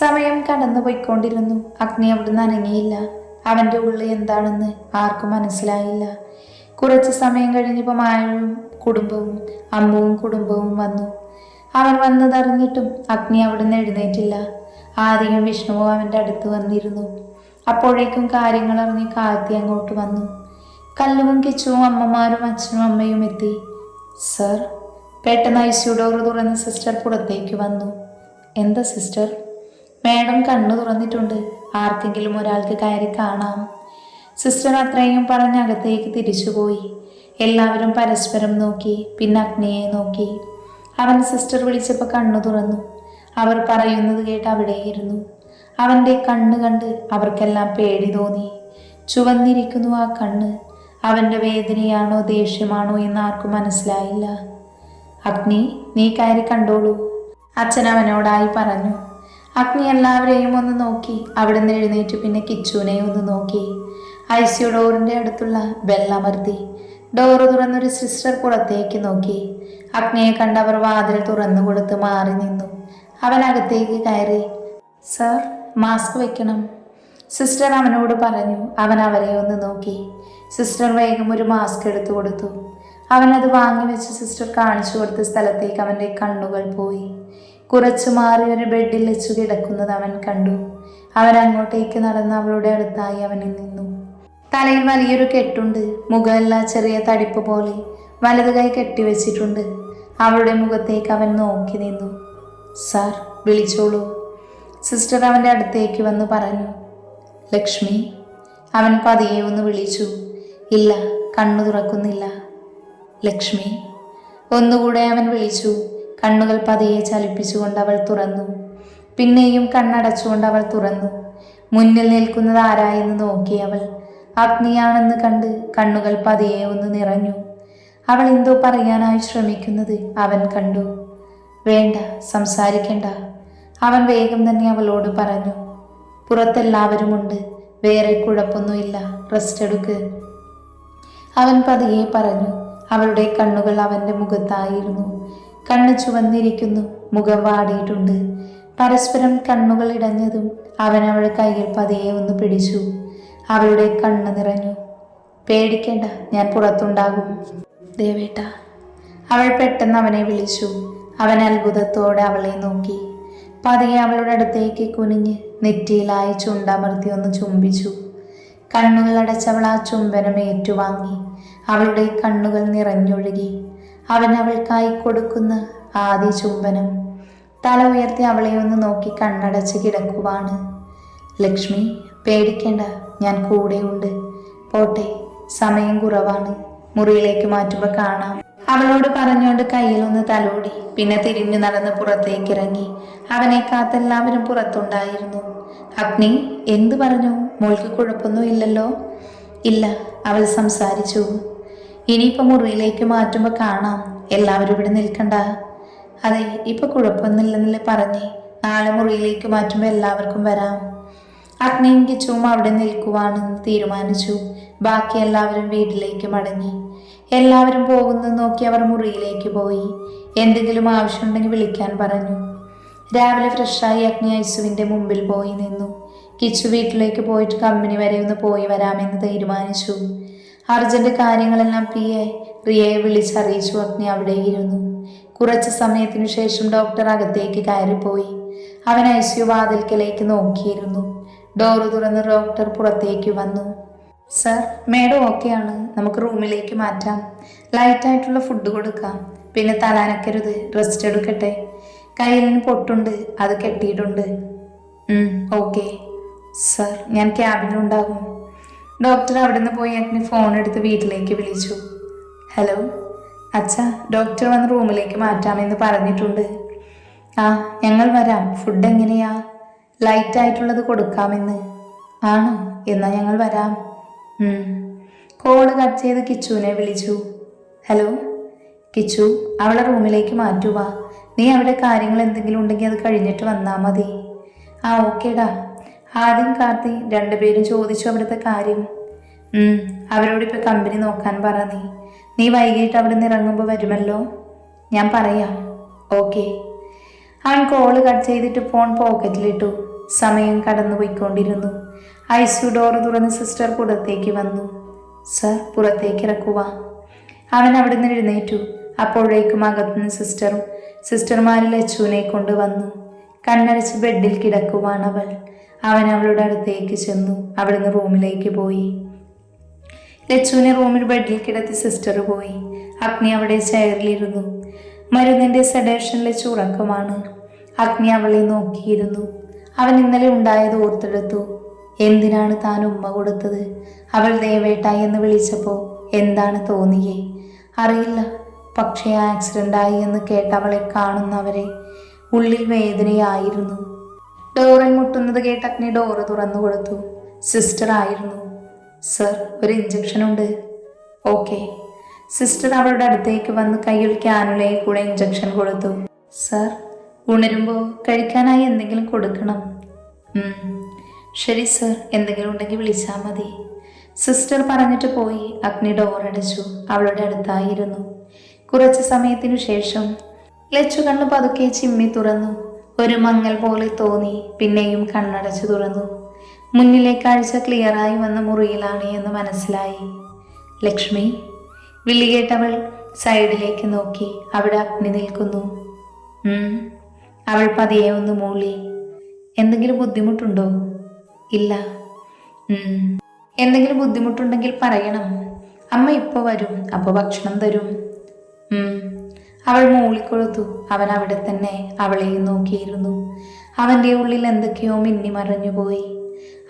സമയം കടന്നു പോയിക്കൊണ്ടിരുന്നു. അഗ്നി അവിടുന്ന് അനങ്ങിയില്ല. അവൻ്റെ ഉള്ളിൽ എന്താണെന്ന് ആർക്കും മനസ്സിലായില്ല. കുറച്ച് സമയം കഴിഞ്ഞപ്പോൾ മായയും കുടുംബവും അമ്മുവും കുടുംബവും വന്നു. അവൻ വന്നതറിഞ്ഞിട്ടും അഗ്നി അവിടുന്ന് എഴുന്നേറ്റില്ല. ആദ്യം വിഷ്ണുവും അവൻ്റെ അടുത്ത് വന്നിരുന്നു. അപ്പോഴേക്കും കാര്യങ്ങൾ അറിഞ്ഞ് കാർത്തി അങ്ങോട്ട് വന്നു. കല്ലുവും കിച്ചുവും അമ്മമാരും അച്ഛനും അമ്മയും എത്തി. സർ, പെട്ടെന്ന് ഐസിയു ഡോർ തുറന്ന് സിസ്റ്റർ പുറത്തേക്ക് വന്നു. എന്താ സിസ്റ്റർ? മാഡം കണ്ണു തുറന്നിട്ടുണ്ട്, ആർക്കെങ്കിലും ഒരാൾക്ക് കയറി കാണാം. സിസ്റ്റർ അത്രയും പറഞ്ഞ് അകത്തേക്ക് തിരിച്ചുപോയി. എല്ലാവരും പരസ്പരം നോക്കി, പിന്നെ അഗ്നിയെ നോക്കി. അവൻ സിസ്റ്റർ വിളിച്ചപ്പോൾ കണ്ണു തുറന്നു. അവർ പറയുന്നത് കേട്ട് അവിടെയിരുന്നു. അവൻ്റെ കണ്ണ് കണ്ട് അവർക്കെല്ലാം പേടി തോന്നി. ചുവന്നിരിക്കുന്നു ആ കണ്ണ്. അവൻ്റെ വേദനയാണോ ദേഷ്യമാണോ എന്ന് ആർക്കും മനസ്സിലായില്ല. അഗ്നി, നീ കയറി കണ്ടോളൂ, അച്ഛൻ അവനോടായി പറഞ്ഞു. അഗ്നി എല്ലാവരെയും ഒന്ന് നോക്കി അവിടുന്ന് എഴുന്നേറ്റ് പിന്നെ കിച്ചുവിനെ ഒന്ന് നോക്കി. ഐസിയു ഡോറിൻ്റെ അടുത്തുള്ള ബെല്ലമർത്തി. ഡോറ് തുറന്നൊരു സിസ്റ്റർ പുറത്തേക്ക് നോക്കി. അഗ്നിയെ കണ്ടവർ വാതിൽ തുറന്നു കൊടുത്ത് മാറി നിന്നു. അവൻ അകത്തേക്ക് കയറി. സർ, മാസ്ക് വെക്കണം, സിസ്റ്റർ അവനോട് പറഞ്ഞു. അവൻ അവരെ ഒന്ന് നോക്കി. സിസ്റ്റർ വേഗം ഒരു മാസ്ക് എടുത്തു കൊടുത്തു. അവനത് വാങ്ങി വെച്ച് സിസ്റ്റർ കാണിച്ചു കൊടുത്ത സ്ഥലത്തേക്ക് അവൻ്റെ കണ്ണുകൾ പോയി. കുറച്ചു മാറി ഒരു ബെഡിൽ വെച്ചു കിടക്കുന്നത് അവൻ കണ്ടു. അവൻ അങ്ങോട്ടേക്ക് നടന്ന് അവളുടെ അടുത്തായി അവനിൽ നിന്നു. തലയിൽ വലിയൊരു കെട്ടുണ്ട്. മുഖമെല്ലാം ചെറിയ തടിപ്പ് പോലെ വലത് കൈ കെട്ടിവെച്ചിട്ടുണ്ട്. അവളുടെ മുഖത്തേക്ക് അവൻ നോക്കി നിന്നു. സാർ, വിളിച്ചോളൂ, സിസ്റ്റർ അവൻ്റെ അടുത്തേക്ക് വന്ന് പറഞ്ഞു. ലക്ഷ്മി. അവൻ പതിയെ ഒന്ന് വിളിച്ചു. ഇല്ല, കണ്ണു തുറക്കുന്നില്ല. ലക്ഷ്മി. ഒന്നുകൂടെ അവൻ വിളിച്ചു. കണ്ണുകൾ പതിയെ ചലിപ്പിച്ചുകൊണ്ട് അവൾ തുറന്നു. പിന്നെയും കണ്ണടച്ചുകൊണ്ട് അവൾ തുറന്നു. മുന്നിൽ നിൽക്കുന്നത് ആരായെന്ന് നോക്കി അവൾ. അഗ്നിയാണെന്ന് കണ്ട് കണ്ണുകൾ പതിയെ ഒന്ന് നിറഞ്ഞു. അവൾ എന്തോ പറയാനായി ശ്രമിക്കുന്നത് അവൻ കണ്ടു. വേണ്ട, സംസാരിക്കണ്ട, അവൻ വേഗം തന്നെ അവളോട് പറഞ്ഞു. പുറത്തെല്ലാവരുമുണ്ട്, വേറെ കുഴപ്പമൊന്നുമില്ല, റെസ്റ്റ് എടുക്ക്, അവൻ പതിയെ പറഞ്ഞു. അവളുടെ കണ്ണുകൾ അവൻ്റെ മുഖത്തായിരുന്നു. കണ്ണ് ചുവന്നിരിക്കുന്നു, മുഖം വാടിയിട്ടുണ്ട്. പരസ്പരം കണ്ണുകൾ ഇടഞ്ഞതും അവൻ അവളുടെ കയ്യിൽ പതിയെ ഒന്ന് പിടിച്ചു. അവളുടെ കണ്ണ് നിറഞ്ഞു. പേടിക്കേണ്ട, ഞാൻ പുറത്തുണ്ടാകും ദേവേട്ട, അവൾ പെട്ടെന്ന് അവനെ വിളിച്ചു. അവൻ അത്ഭുതത്തോടെ അവളെ നോക്കി. പതിയെ അവളുടെ അടുത്തേക്ക് കുനിഞ്ഞ് നെറ്റിയിലായി ചുണ്ടമർത്തി ഒന്ന് ചുംബിച്ചു. കണ്ണുകൾ അടച്ചവൾ ആ ചുംബനം ഏറ്റുവാങ്ങി. അവളുടെ കണ്ണുകൾ നിറഞ്ഞൊഴുകി. അവൻ അവൾക്കായി കൊടുക്കുന്ന ആദ്യ ചുംബനം. തല ഉയർത്തി അവളെ ഒന്ന് നോക്കി കണ്ണടച്ച് കിടക്കുവാണ്. ലക്ഷ്മി, പേടിക്കേണ്ട, ഞാൻ കൂടെയുണ്ട്. പോട്ടെ, സമയം കുറവാണ്, മുറിയിലേക്ക് മാറ്റുമ്പോൾ കാണാം, അവളോട് പറഞ്ഞുകൊണ്ട് കയ്യിലൊന്ന് തലോടി. പിന്നെ തിരിഞ്ഞു നടന്ന് പുറത്തേക്ക് ഇറങ്ങി. അവനെ കാത്തെല്ലാവരും പുറത്തുണ്ടായിരുന്നു. അഗ്നി, എന്തു പറഞ്ഞു? മോൾക്ക് കുഴപ്പമൊന്നും ഇല്ലല്ലോ? ഇല്ല, അവൾ സംസാരിച്ചു. ഇനിയിപ്പോൾ മുറിയിലേക്ക് മാറ്റുമ്പോൾ കാണാം, എല്ലാവരും ഇവിടെ നിൽക്കണ്ട. അതെ, ഇപ്പൊ കുഴപ്പമൊന്നുമില്ലെന്നല്ലേ പറഞ്ഞേ, നാളെ മുറിയിലേക്ക് മാറ്റുമ്പോൾ എല്ലാവർക്കും വരാം. അഗ്നിയും കിച്ചുവും അവിടെ നിൽക്കുവാണെന്ന് തീരുമാനിച്ചു. ബാക്കി എല്ലാവരും വീട്ടിലേക്ക് മടങ്ങി. എല്ലാവരും പോകുന്നത് നോക്കി അവർ മുറിയിലേക്ക് പോയി. എന്തെങ്കിലും ആവശ്യമുണ്ടെങ്കിൽ വിളിക്കാൻ പറഞ്ഞു. രാവിലെ ഫ്രഷായി അഗ്നി ഐസുവിൻ്റെ മുമ്പിൽ പോയി നിന്നു. കിച്ചു വീട്ടിലേക്ക് പോയിട്ട് കമ്പനി വരെ ഒന്ന് പോയി വരാമെന്ന് തീരുമാനിച്ചു. അർജന്റ് കാര്യങ്ങളെല്ലാം റിയയെ വിളിച്ചറിയിച്ചു. അഗ്നി അവിടെ ഇരുന്നു. കുറച്ച് സമയത്തിനു ശേഷം ഡോക്ടർ അകത്തേക്ക് കയറിപ്പോയി. അവൻ ഐസിയു വാതിൽക്കലേക്ക് നോക്കിയിരുന്നു. ഡോറ് തുറന്ന് ഡോക്ടർ പുറത്തേക്ക് വന്നു. സർ, മേഡം ഓക്കെയാണ്, നമുക്ക് റൂമിലേക്ക് മാറ്റാം. ലൈറ്റായിട്ടുള്ള ഫുഡ് കൊടുക്കാം. പിന്നെ തലാനക്കരുത്, റെസ്റ്റ് എടുക്കട്ടെ. കയ്യിലിന് പൊട്ടുണ്ട്, അത് കെട്ടിയിട്ടുണ്ട്. ഓക്കെ സർ, ഞാൻ ക്യാബിനുണ്ടാകും. ഡോക്ടർ അവിടെ നിന്ന് പോയി അഗ്നി ഫോൺ എടുത്ത് വീട്ടിലേക്ക് വിളിച്ചു. ഹലോ അച്ഛാ, ഡോക്ടർ വന്ന് റൂമിലേക്ക് മാറ്റാമെന്ന് പറഞ്ഞിട്ടുണ്ട്. ആ, ഞങ്ങൾ വരാം. ഫുഡ് എങ്ങനെയാ? ലൈറ്റായിട്ടുള്ളത് കൊടുക്കാമെന്ന്. ആണോ? എന്നാൽ ഞങ്ങൾ വരാം. കോള് കട്ട് ചെയ്ത് കിച്ചുവിനെ വിളിച്ചു. ഹലോ കിച്ചു, അവളെ റൂമിലേക്ക് മാറ്റുക. നീ അവിടെ കാര്യങ്ങൾ എന്തെങ്കിലും ഉണ്ടെങ്കിൽ അത് കഴിഞ്ഞിട്ട് വന്നാൽ മതി. ആ, ഓക്കേടാ. ആദ്യം കാർത്തി രണ്ടുപേരും ചോദിച്ചു അവിടുത്തെ കാര്യം. അവരോടിപ്പോൾ കമ്പനി നോക്കാൻ പറ. നീ വൈകിട്ട് അവിടെ നിന്ന് ഇറങ്ങുമ്പോൾ വരുമല്ലോ. ഞാൻ പറയാം. ഓക്കെ. അവൻ കോള് കട്ട് ചെയ്തിട്ട് ഫോൺ പോക്കറ്റിലിട്ടു. സമയം കടന്നുപോയിക്കൊണ്ടിരുന്നു. ഐസിയു ഡോറ് തുറന്ന് സിസ്റ്റർ പുറത്തേക്ക് വന്നു. സർ, പുറത്തേക്ക് ഇറക്കുക. അവൻ അവിടെ നിന്ന് എഴുന്നേറ്റു. അപ്പോഴേക്കും അകത്തുനിന്ന് സിസ്റ്റർമാരിൽ ലച്ചുവിനെ കൊണ്ടുവന്നു. കണ്ണടച്ച് ബെഡിൽ കിടക്കുവാണ് അവൾ. അവൻ അവളുടെ അടുത്തേക്ക് ചെന്നു. അവിടുന്ന് റൂമിലേക്ക് പോയി. ലച്ചുവിനെ റൂമിൽ ബെഡിൽ കിടത്തി സിസ്റ്റർ പോയി. അഗ്നി അവിടെ ചെയറിലിരുന്നു. മരുന്നിന്റെ സെഡേഷൻ ലച്ചു ഉറക്കമാണ്. അഗ്നി അവളെ നോക്കിയിരുന്നു. അവൻ ഇന്നലെ ഉണ്ടായത് ഓർത്തെടുത്തു. എന്തിനാണ് താൻ ഉമ്മ കൊടുത്തത്? അവൾ ദേവേട്ട എന്ന് വിളിച്ചപ്പോൾ എന്താണ് തോന്നിയേ? അറിയില്ല. പക്ഷേ ആക്സിഡൻ്റായി എന്ന് കേട്ടവളെ കാണുന്നവരെ ഉള്ളിൽ വേദനയായിരുന്നു. ഡോറിൽ മുട്ടുന്നത് കേട്ട് അഗ്നി ഡോറ് തുറന്നു കൊടുത്തു. സിസ്റ്റർ ആയിരുന്നു. സർ, ഒരു ഇഞ്ചക്ഷൻ ഉണ്ട്. ഓക്കെ. സിസ്റ്റർ അവളുടെ അടുത്തേക്ക് വന്ന് കയ്യിൽ ക്യാനുലയിൽ കൂടെ ഇഞ്ചക്ഷൻ കൊടുത്തു. സർ, ഉണരുമ്പോൾ കഴിക്കാനായി എന്തെങ്കിലും കൊടുക്കണം. ശരി സർ, എന്തെങ്കിലും ഉണ്ടെങ്കിൽ വിളിച്ചാൽ മതി. സിസ്റ്റർ പറഞ്ഞിട്ട് പോയി. അഗ്നി ഡോറടച്ചു. അവളുടെ അടുത്തായിരുന്നു. കുറച്ച് സമയത്തിനു ശേഷം ലച്ചു കണ്ണു പതുക്കെ ചിമ്മി തുറന്നു. ഒരു മങ്ങൽ പോലെ തോന്നി. പിന്നെയും കണ്ണടച്ചു തുറന്നു. മുന്നിലെ കാഴ്ച ക്ലിയറായി വന്ന മുറിയിലാണ് എന്ന് മനസ്സിലായി. ലക്ഷ്മി, വിളി കേട്ടവൾ സൈഡിലേക്ക് നോക്കി. അവിടെ അഗ്നി നിൽക്കുന്നു. അവൾ പതിയെ ഒന്ന് മൂളി. എന്തെങ്കിലും ബുദ്ധിമുട്ടുണ്ടോ? ഇല്ല. എന്തെങ്കിലും ബുദ്ധിമുട്ടുണ്ടെങ്കിൽ പറയണം. അമ്മ ഇപ്പോൾ വരും, അപ്പോൾ ഭക്ഷണം തരും. അവൾ മൂളിക്കൊടുത്തു. അവൻ അവിടെ തന്നെ അവളെയും നോക്കിയിരുന്നു. അവൻ്റെ ഉള്ളിൽ എന്തൊക്കെയോ മിന്നി മറഞ്ഞുപോയി.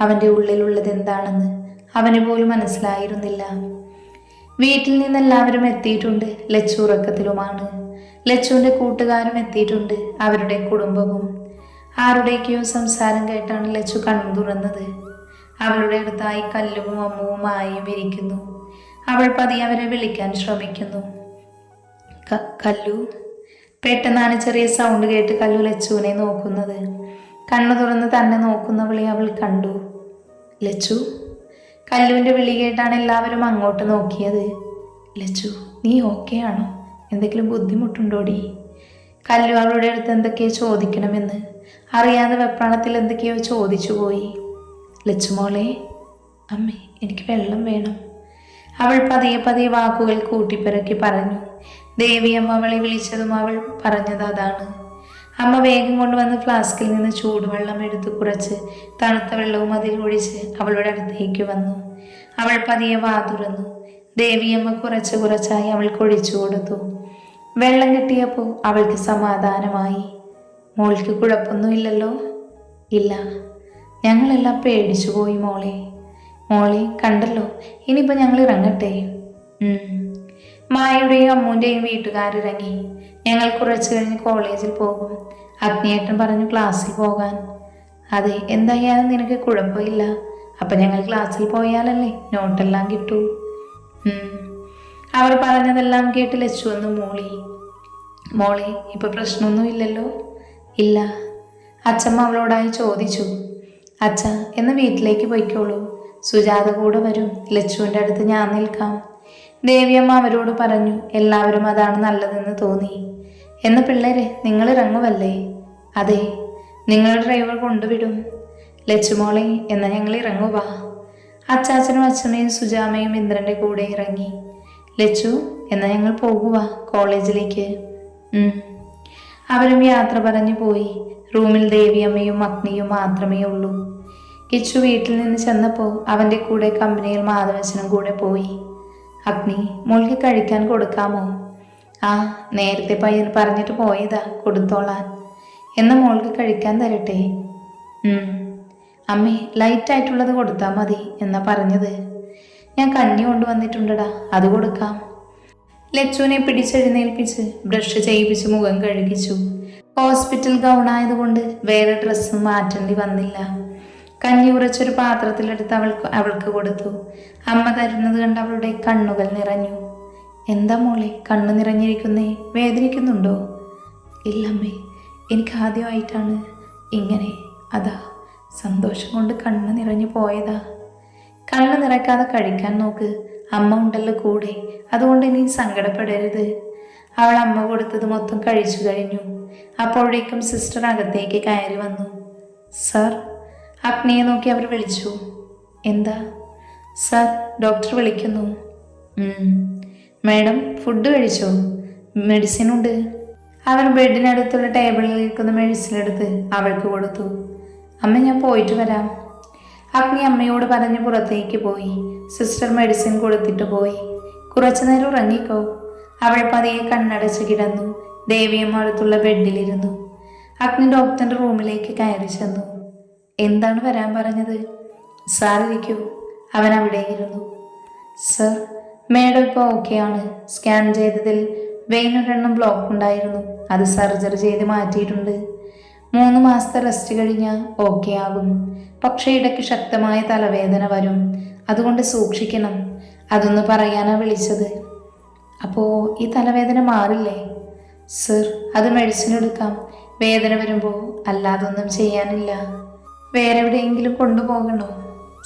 അവൻ്റെ ഉള്ളിലുള്ളത് എന്താണെന്ന് അവന് പോലും മനസ്സിലായിരുന്നില്ല. വീട്ടിൽ നിന്നെല്ലാവരും എത്തിയിട്ടുണ്ട്. ലച്ചു ഉറക്കത്തിലുമാണ്. ലച്ചുവിൻ്റെ കൂട്ടുകാരും എത്തിയിട്ടുണ്ട്. അവരുടെ കുടുംബവും. ആരുടെയൊക്കെയോ സംസാരം കേട്ടാണ് ലച്ചു കണ്ണു തുറന്നത്. അവളുടെ അടുത്തായി കല്ലുവും അമ്മുവും ആയും ഇരിക്കുന്നു. അവൾ പതിയെ അവരെ വിളിക്കാൻ ശ്രമിക്കുന്നു. കല്ലു. പെട്ടെന്നാണ് ചെറിയ സൗണ്ട് കേട്ട് കല്ലു ലച്ചുവിനെ നോക്കുന്നത്. കണ്ണു തുറന്ന് തന്നെ നോക്കുന്നവളെ അവൾ കണ്ടു. ലച്ചു. കല്ലുവിൻ്റെ വിളി കേട്ടാണ് എല്ലാവരും അങ്ങോട്ട് നോക്കിയത്. ലച്ചു, നീ ഓക്കെ ആണോ? എന്തെങ്കിലും ബുദ്ധിമുട്ടുണ്ടോടി? കല്ലു അവളുടെ അടുത്ത് എന്തൊക്കെയോ ചോദിക്കണമെന്ന് അറിയാതെ വെപ്രാളത്തിൽ എന്തൊക്കെയോ ചോദിച്ചു പോയി. ലച്ചുമോളെ. അമ്മേ, എനിക്ക് വെള്ളം വേണം. അവൾ പതിയെ പതിയെ വാക്കുകൾ കൂട്ടിപ്പിറക്കി പറഞ്ഞു. ദേവിയമ്മ അവളെ വിളിച്ചതും അവൾ പറഞ്ഞത് അതാണ്. അമ്മ വേഗം കൊണ്ടുവന്ന് ഫ്ലാസ്കിൽ നിന്ന് ചൂടുവെള്ളം എടുത്ത് കുറച്ച് തണുത്ത വെള്ളവും അതിൽ ഒഴിച്ച് അവളുടെ അടുത്തേക്ക് വന്നു. അവൾ പതിയെ വാ തുറന്നു. ദേവിയമ്മ കുറച്ച് കുറച്ചായി അവൾക്ക് ഒഴിച്ചു കൊടുത്തു. വെള്ളം കിട്ടിയപ്പോൾ അവൾക്ക് സമാധാനമായി. മോൾക്ക് കുഴപ്പമൊന്നുമില്ലല്ലോ? ഇല്ല. ഞങ്ങളെല്ലാം പേടിച്ചു പോയി മോളെ. മോളെ കണ്ടല്ലോ. ഇനിയിപ്പോൾ ഞങ്ങൾ ഇറങ്ങട്ടെ. മായയുടെയും അമ്മൂൻ്റെയും വീട്ടുകാരിറങ്ങി. ഞങ്ങൾ കുറച്ച് കഴിഞ്ഞ് കോളേജിൽ പോകും. അഗ്നിയേട്ടൻ പറഞ്ഞു ക്ലാസ്സിൽ പോകാൻ. അതെ, എന്തായാലും നിനക്ക് കുഴപ്പമില്ല. അപ്പം ഞങ്ങൾ ക്ലാസ്സിൽ പോയാലല്ലേ നോട്ടെല്ലാം കിട്ടൂ. അവർ പറഞ്ഞതെല്ലാം കേട്ട് ലച്ചു ഒന്ന് മൂളി. മോളെ, ഇപ്പം പ്രശ്നമൊന്നും ഇല്ലല്ലോ? ഇല്ല. അച്ഛമ്മ അവളോടായി ചോദിച്ചു. അച്ഛ, എന്ന് വീട്ടിലേക്ക് പോയിക്കോളൂ. സുജാത കൂടെ വരും. ലച്ചുവിൻ്റെ അടുത്ത് ഞാൻ നിൽക്കാം. ദേവിയമ്മ അവരോട് പറഞ്ഞു. എല്ലാവരും അതാണ് നല്ലതെന്ന് തോന്നി. എന്ന് പിള്ളേരെ, നിങ്ങൾ ഇറങ്ങുവല്ലേ? അതെ, നിങ്ങളുടെ ഡ്രൈവർ കൊണ്ടുവിടും. ലച്ചുമോളെ, എന്നാൽ ഞങ്ങൾ ഇറങ്ങുക. അച്ചാച്ചനും അച്ഛമ്മയും സുജാമയും ഇന്ദ്രൻ്റെ കൂടെ ഇറങ്ങി. ലച്ചു, എന്നാൽ ഞങ്ങൾ പോകുക കോളേജിലേക്ക്. അവരും യാത്ര പറഞ്ഞു പോയി. റൂമിൽ ദേവിയമ്മയും അഗ്നിയും മാത്രമേ ഉള്ളൂ. കിച്ചു വീട്ടിൽ നിന്ന് ചെന്നപ്പോൾ അവൻ്റെ കൂടെ കമ്പനിയിൽ മാധവച്ചനും കൂടെ പോയി. അഗ്നി, മോൾക്ക് കഴിക്കാൻ കൊടുക്കാമോ? ആ, നേരത്തെ പയ്യൻ പറഞ്ഞിട്ട് പോയതാ, കൊടുത്തോളാൻ. എന്നാൽ മോൾക്ക് കഴിക്കാൻ തരട്ടെ? അമ്മേ, ലൈറ്റായിട്ടുള്ളത് കൊടുത്താൽ മതി എന്നാ പറഞ്ഞത്. ഞാൻ കഞ്ഞി കൊണ്ടുവന്നിട്ടുണ്ടടാ, അത് കൊടുക്കാം. ലച്ചുവിനെ പിടിച്ചെഴുന്നേൽപ്പിച്ച് ബ്രഷ് ചെയ്യിപ്പിച്ച് മുഖം കഴുകിച്ചു. ഹോസ്പിറ്റൽ ഗൗണായതുകൊണ്ട് വേറെ ഡ്രസ്സും മാറ്റേണ്ടി വന്നില്ല. കഞ്ഞി ഉറച്ചൊരു പാത്രത്തിലെടുത്ത് അവൾക്ക് കൊടുത്തു. അമ്മ തരുന്നത് കണ്ട് അവളുടെ കണ്ണുകൾ നിറഞ്ഞു. എന്താ മോളെ കണ്ണു നിറഞ്ഞിരിക്കുന്നേ? വേദനിക്കുന്നുണ്ടോ? ഇല്ലമ്മേ, എനിക്ക് ആദ്യമായിട്ടാണ് ഇങ്ങനെ. അതാ, സന്തോഷം കൊണ്ട് കണ്ണ് നിറഞ്ഞു പോയതാ. കണ്ണ് നിറയ്ക്കാതെ കഴിക്കാൻ നോക്ക്. അമ്മ ഉണ്ടല്ലോ കൂടെ, അതുകൊണ്ട് ഇനി സങ്കടപ്പെടരുത്. അവൾ അമ്മ കൊടുത്തത് മൊത്തം കഴിച്ചു കഴിഞ്ഞു. അപ്പോഴേക്കും സിസ്റ്റർ അകത്തേക്ക് കയറി വന്നു. സർ, അഗ്നിയെ നോക്കി അവർ വിളിച്ചു. എന്താ? സർ, ഡോക്ടർ വിളിക്കുന്നു. മാഡം, ഫുഡ് കഴിച്ചോ? മെഡിസിൻ ഉണ്ട്. അവർ ബെഡിനടുത്തുള്ള ടേബിളിൽ ഇരിക്കുന്ന മെഡിസിൻ എടുത്ത് അവൾക്ക് കൊടുത്തു. അമ്മ, ഞാൻ പോയിട്ട് വരാം. അഗ്നി അമ്മയോട് പറഞ്ഞ് പുറത്തേക്ക് പോയി. സിസ്റ്റർ മെഡിസിൻ കൊടുത്തിട്ട് പോയി. കുറച്ചു നേരം ഉറങ്ങിക്കോ. അവൾ പതിയെ കണ്ണടച്ച് കിടന്നു. ദേവിയമ്മ അടുത്തുള്ള ബെഡിലിരുന്നു. അഗ്നി ഡോക്ടറിന്റെ റൂമിലേക്ക് കയറി ചെന്നു. എന്താണ് വരാൻ പറഞ്ഞത്? സാർ ഇരിക്കൂ. അവൻ അവിടെ ഇരുന്നു. സർ, മേഡം ഇപ്പോൾ ഓക്കെയാണ്. സ്കാൻ ചെയ്തതിൽ വെയിനൊരെണ്ണം ബ്ലോക്ക് ഉണ്ടായിരുന്നു. അത് സർജറി ചെയ്ത് മാറ്റിയിട്ടുണ്ട്. 3 മാസത്തെ റെസ്റ്റ് കഴിഞ്ഞാൽ ഓക്കെ ആകും. പക്ഷേ ഇടയ്ക്ക് ശക്തമായ തലവേദന വരും. അതുകൊണ്ട് സൂക്ഷിക്കണം. അതൊന്ന് പറയാനാ വിളിച്ചത്. അപ്പോൾ ഈ തലവേദന മാറില്ലേ? സർ, അത് മെഡിസിൻ എടുക്കാം. വേദന വരുമ്പോൾ അല്ലാതൊന്നും ചെയ്യാനില്ല. വേറെ എവിടെയെങ്കിലും കൊണ്ടുപോകണോ?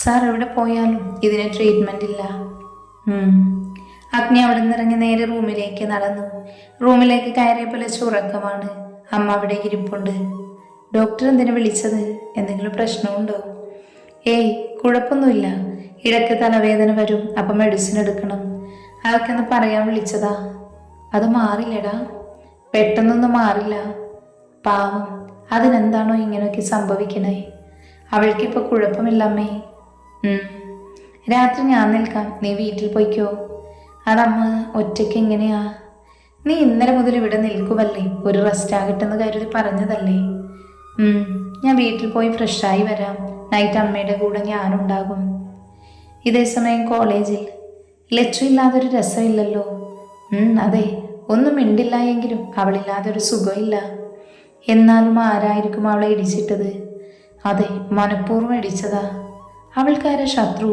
സാർ, എവിടെ പോയാലും ഇതിന് ട്രീറ്റ്മെൻ്റ് ഇല്ല. അഗ്നി അവിടെ നിന്നിറങ്ങി നേരെ റൂമിലേക്ക് നടന്നു. റൂമിലേക്ക് കയറിയപ്പോൾ ഉറക്കമാണ്. അമ്മ അവിടെ ഇരിപ്പുണ്ട്. ഡോക്ടർ എന്തിനു വിളിച്ചത്? എന്തെങ്കിലും പ്രശ്നമുണ്ടോ? ഏയ്, കുഴപ്പമൊന്നുമില്ല. ഇടയ്ക്ക് തലവേദന വരും, അപ്പം മെഡിസിൻ എടുക്കണം. അതൊക്കെയൊന്ന് പറയാൻ വിളിച്ചതാ. അത് മാറില്ലടാ. പെട്ടെന്നൊന്നും മാറില്ല. പാവം, അതിനെന്താണോ ഇങ്ങനെയൊക്കെ സംഭവിക്കണേ? അവൾക്കിപ്പോൾ കുഴപ്പമില്ല അമ്മേ. രാത്രി ഞാൻ നിൽക്കാം, നീ വീട്ടിൽ പോയിക്കോ. അതമ്മ, ഒറ്റയ്ക്ക് എങ്ങനെയാ? നീ ഇന്നലെ മുതൽ ഇവിടെ നിൽക്കുവല്ലേ, ഒരു റെസ്റ്റ് ആകട്ടെന്ന് കരുതി പറഞ്ഞതല്ലേ. ഞാൻ വീട്ടിൽ പോയി ഫ്രഷായി വരാം. നൈറ്റ് അമ്മയുടെ കൂടെ ഞാനുണ്ടാകും. ഇതേ സമയം കോളേജിൽ ലച്ചു ഇല്ലാതൊരു രസമില്ലല്ലോ. അതെ, ഒന്നും മിണ്ടില്ല എങ്കിലും അവളില്ലാതൊരു സുഖമില്ല. എന്നാലും ആരായിരിക്കും അവളെ ഇടിച്ചിട്ടത്? അതെ, മനഃപൂർവ്വം ഇടിച്ചതാ. അവൾക്കാരാ ശത്രു?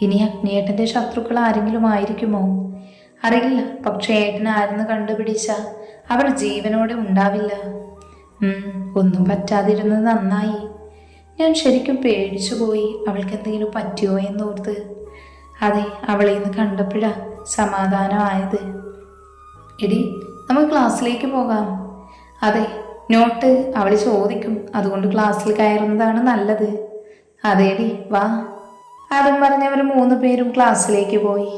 ഇനി അഗ്നിയേട്ടൻ്റെ ശത്രുക്കൾ ആരെങ്കിലും ആയിരിക്കുമോ? അറിയില്ല. പക്ഷേ ഏട്ടൻ ആരെന്ന് കണ്ടുപിടിച്ച അവൾ ജീവനോടെ ഉണ്ടാവില്ല. ഒന്നും പറ്റാതിരുന്നത് നന്നായി. ഞാൻ ശരിക്കും പേടിച്ചു പോയി, അവൾക്ക് എന്തെങ്കിലും പറ്റിയോ എന്നോർത്ത്. അതെ, അവളെ ഇന്ന് കണ്ടപ്പോഴാ സമാധാനമായത്. എടി, നമുക്ക് ക്ലാസ്സിലേക്ക് പോകാം. അതെ, നോട്ട് അവൾ ചോദിക്കും. അതുകൊണ്ട് ക്ലാസ്സിൽ കയറുന്നതാണ് നല്ലത്. അതേടി, വാ. അതും പറഞ്ഞവർ 3 പേരും ക്ലാസ്സിലേക്ക് പോയി.